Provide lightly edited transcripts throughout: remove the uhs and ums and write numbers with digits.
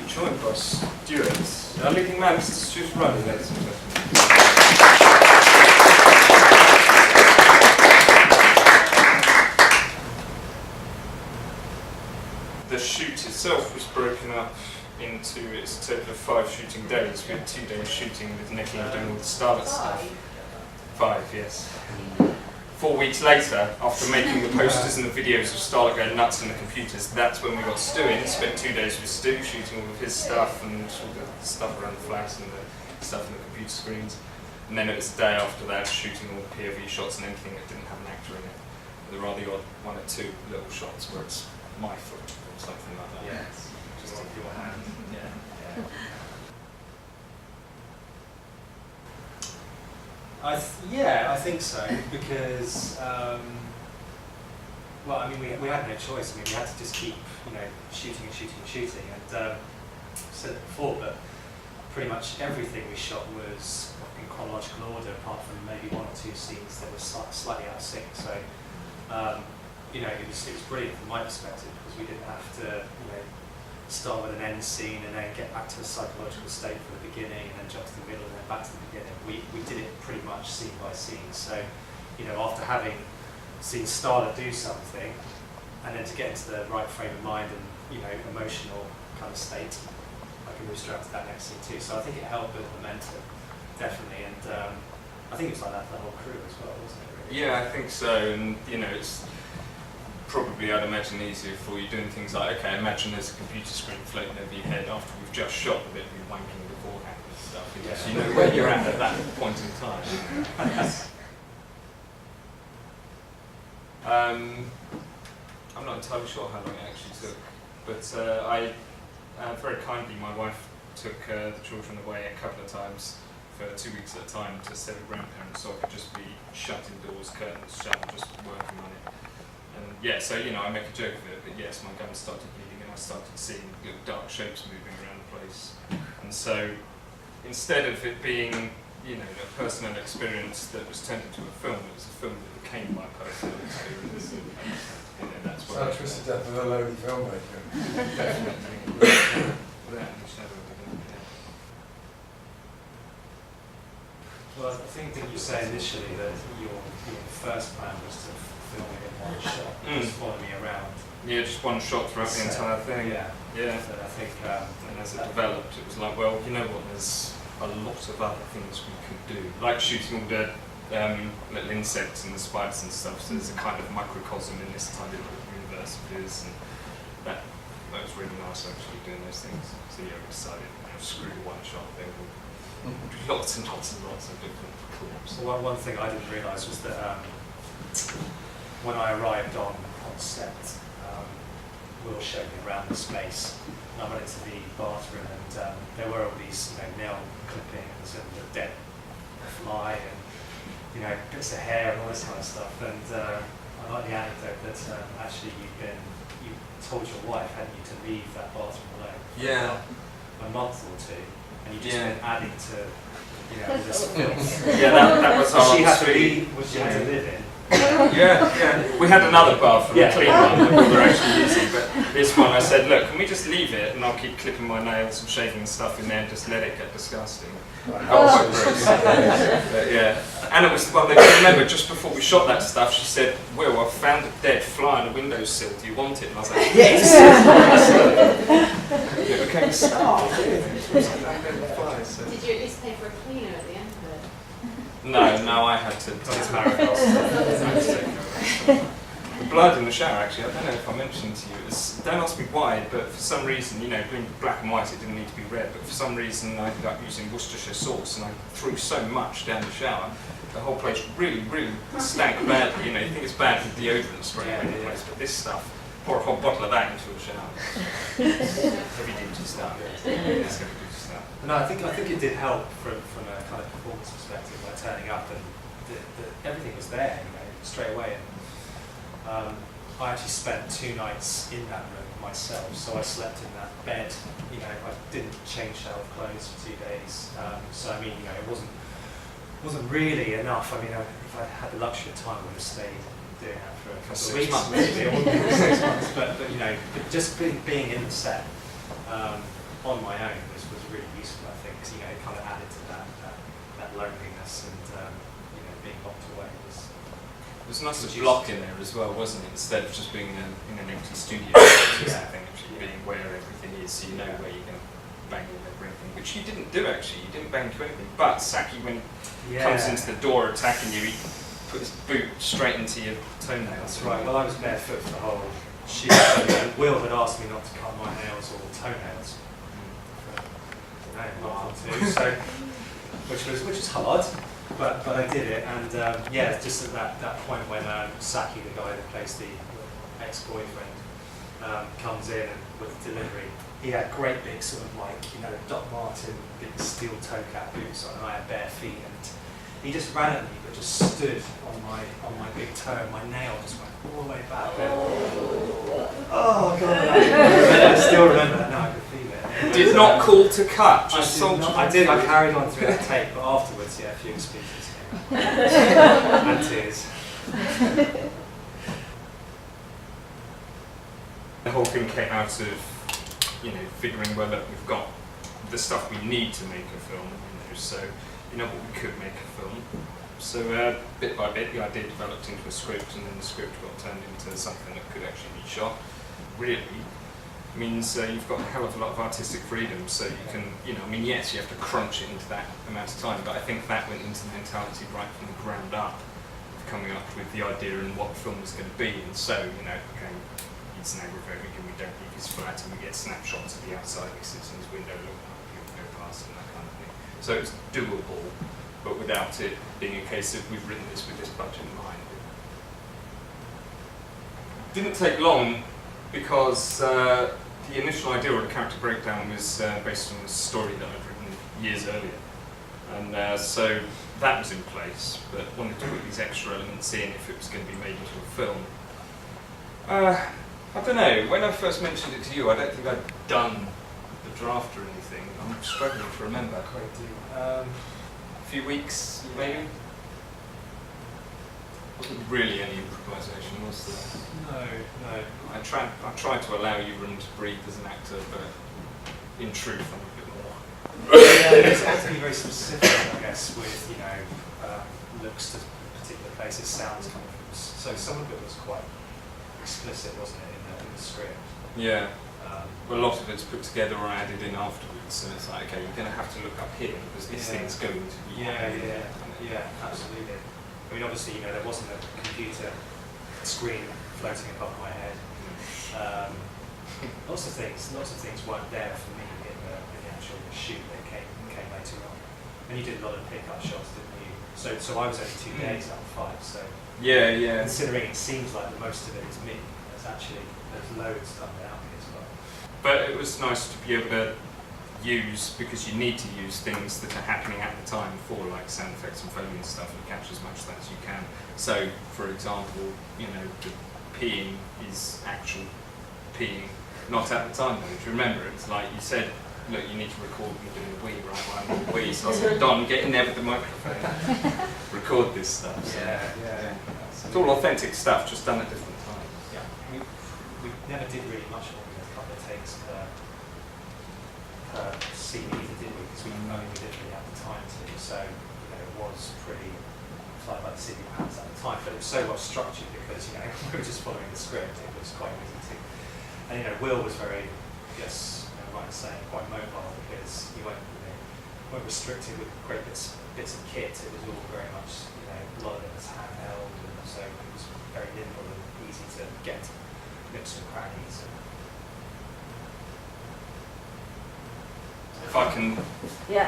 joined by Stuart, our leading man, Mr. Stuart Riley, ladies and gentlemen. The shoot itself was broken up into its total of 5 shooting days. We had 2 days shooting with Nicky doing all the Starlet stuff. 5, yes. 4 weeks later, after making the posters and the videos of Starlet going nuts in the computers, that's when we got Stu in. Spent 2 days with Stu shooting all of his stuff and all the stuff around the flags and the stuff on the computer screens. And then it was the day after that, shooting all the POV shots and anything that didn't have an actor in it. There are the odd 1 or 2 little shots where it's my foot or something like that. Yes. Just in your hand. Yeah, I think so, because, well, I mean, we had no choice. I mean, we had to just keep, shooting and shooting and shooting. And I said it before, but pretty much everything we shot was in chronological order, apart from maybe 1 or 2 scenes that were slightly out of sync. So, it was brilliant from my perspective, because we didn't have to, start with an end scene and then get back to a psychological state for the beginning and then jump to the middle and then back to the beginning. We did it pretty much scene by scene. So, after having seen Starlet do something, and then to get into the right frame of mind and, emotional kind of state, I can move straight to that next scene too. So I think it helped build momentum, definitely. And I think it was like that for the whole crew as well, wasn't it? Really? Yeah, I think so. And, it's probably, I'd imagine, easier for you doing things like, okay, imagine there's a computer screen floating over your head after we've just shot a bit of you wanking beforehand and stuff. So you know where you're at that point in time. I'm not entirely sure how long it actually took, but I very kindly, my wife took the children away a couple of times for 2 weeks at a time to stay with grandparents, so I could just be shut indoors, curtains shut, and just working on it. And yeah, so I make a joke of it, but yes, my gun started bleeding and I started seeing little dark shapes moving around the place. And so instead of it being, a personal experience that was turned into a film, it was a film that became my personal experience. And, that's what so twisted death of a lonely filmmaker. Definitely. Without any shadow of a doubt, yeah. Well, I think that you said initially that your first plan was to film it in 1 shot, just follow me around. Yeah, just 1 shot throughout the entire thing. Yeah. So I think, and as it developed, it was like, well, you know what? There's a lot of other things we could do, like shooting all the little insects and the spiders and stuff. So there's a kind of microcosm in this tiny little universe of his, and that was really nice actually doing those things. So yeah, we decided, screw the 1 shot thing. We'll do lots and lots and lots of different clips. So one thing I didn't realise was that when I arrived on set, Will showed me around the space, and I went into the bathroom, and there were all these nail clippings and a dead fly and bits of hair and all this kind of stuff. And I like the anecdote that actually you told your wife, hadn't you, to leave that bathroom alone for a month or 2, and you just been adding to all this filth. Yeah, that was our She had to leave, which she had to live in. Yeah. We had another bathroom, a clean one that we were actually using, but this one I said, look, can we just leave it and I'll keep clipping my nails and shaving stuff in there and just let it get disgusting. But yeah. And it was, well, I remember just before we shot that stuff, she said, Will, I found a dead fly on a windowsill, do you want it? And I was like, yes! It became a star. Did you at least pay for a cleaner at the end of it? No, I had to blood in the shower, actually. I don't know if I mentioned to you. Don't ask me why, but for some reason, being black and white, it didn't need to be red, but for some reason I ended up using Worcestershire sauce, and I threw so much down the shower, the whole place really, really stank badly. You think it's bad for deodorant spraying around the place, but this stuff, pour a whole bottle of that into a shower. Heavy duty stuff. It's heavy duty stuff. No, I think it did help from a kind of performance perspective, like turning up and everything was there, straight away. And I actually spent 2 nights in that room myself, so I slept in that bed. I didn't change shelf clothes for 2 days. So I mean, it wasn't really enough. I mean, if I had the luxury of time, I would have stayed doing that for a couple of weeks, maybe. It wouldn't be 6 months, but just being in the set. on my own was really useful, I think, because it kind of added to that loneliness and being locked away was. It was nice to Produced. block in there as well, wasn't it? Instead of just being in an empty studio or something, actually being where everything is, so you know where you're going to bang into everything. Which you didn't do actually. You didn't bang into anything. But Saki, when he comes into the door attacking you, he put his boot straight into your toenails. That's right. Well, I was barefoot for the whole shoot, and Will had asked me not to cut my nails or toenails. For a month or two, so which was hard. But I did it, and just at that point when Saki, the guy that plays the ex-boyfriend, comes in and with the delivery, he had great big sort of Doc Marten, big steel toe cap boots on, and I had bare feet, and he just ran at me, but just stood on my big toe, and my nail just went all the way back. Oh God! I still remember that now. I can feel it. Did not call to cut. Just I did. I carried on through that tape, but afterwards, a few excuses came out. And tears. The whole thing came out of, figuring whether we've got the stuff we need to make a film, so what we could make a film. So bit by bit, the idea developed into a script, and then the script got turned into something that could actually be shot. Really means you've got a hell of a lot of artistic freedom, so you can, yes, you have to crunch it into that amount of time, but I think that went into the mentality right from the ground up, of coming up with the idea and what the film was going to be, and so, okay, he's an agoraphobic and we don't leave his flat, and we get snapshots of the outside, he sits in his window looking up, people go past, and that kind of thing. So it's doable, but without it being a case of we've written this with this budget in mind. Didn't take long, because the initial idea or the character breakdown was based on a story that I'd written years earlier. And so that was in place, but wanted to put these extra elements in if it was going to be made into a film. I don't know, when I first mentioned it to you, I don't think I'd done the draft or anything. I'm struggling to remember. A few weeks, maybe? Wasn't really any improvisation, was there? No. I tried to allow you room to breathe as an actor, but in truth, I'm a bit more. It had to be very specific, I guess, with looks to particular places, sounds coming from. So some of it was quite explicit, wasn't it, in the script? Yeah. Well, a lot of it's put together or added in afterwards, so it's like, okay, you're going to have to look up here because this thing's going to be. Yeah, absolutely. I mean, obviously, there wasn't a computer screen floating above my head. Lots of things weren't there for me in the actual shoot that came later on. And you did a lot of pickup shots, didn't you? So I was only 2 days out of 5. So yeah. Considering it seems like the most of it is me, there's loads done down here as well. But it was nice to be able to use, because you need to use things that are happening at the time for like sound effects and Foley and stuff, and capture as much of that as you can. So, for example, the peeing is actual peeing, not at the time though. Do you remember? It's like you said, look, you need to record me doing a wee, right? Well, I'm doing a wee, so I said, Don, get in there with the microphone, record this stuff. So, Yeah. It's all authentic stuff, just done at different times. Yeah, we never did really much more than a couple of takes per scene either, did we? Because we only did really at the time too. So it was pretty fly by the seat of your pants at the time, but it was so well structured because we were just following the script. It was quite easy to. And Will was very, right in saying, quite mobile because he weren't restricted with great bits of kit. It was all very much, a lot of it was handheld, and so it was very nimble and easy to get nooks and crannies. If I can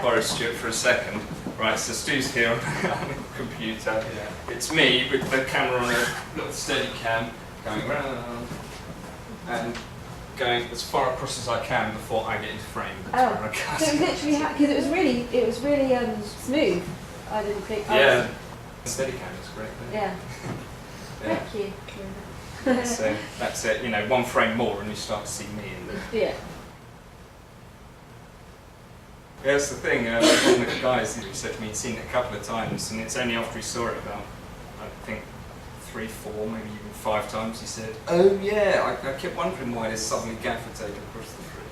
borrow Stuart for a second. Right, so Stu's here on the computer. Yeah. It's me with the camera on a little steady cam, going around and going as far across as I can before I get into frame. So it was literally, because it was really smooth. I didn't think. Steady cam is great. Yeah. Thank you. So that's it. One frame more and you start to see me in there. Yeah. Yeah, that's the thing. One of the guys who said to me he'd seen it a couple of times, and it's only after he saw it about, I think, 3, 4, maybe even 5 times, he said, "Oh yeah, I kept wondering why there's suddenly gaffer tape across the front."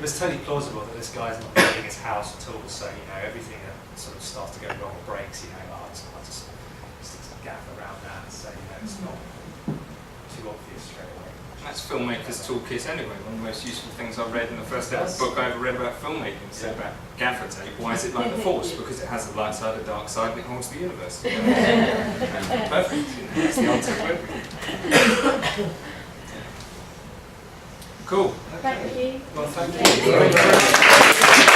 It's totally plausible that this guy's not leaving his house at all, so everything that sort of starts to go wrong or breaks, I'll just stick some gaff around that, so it's not too obvious straight away. That's filmmakers' toolkit anyway. One of the most useful things I read in the first book I ever read about filmmaking said about gaffer tape. Why is it like the Force? Because it has a light side, a dark side, and it holds the universe. Perfect. That's the answer to everything. Cool. Thank you. Well, thank Thank you.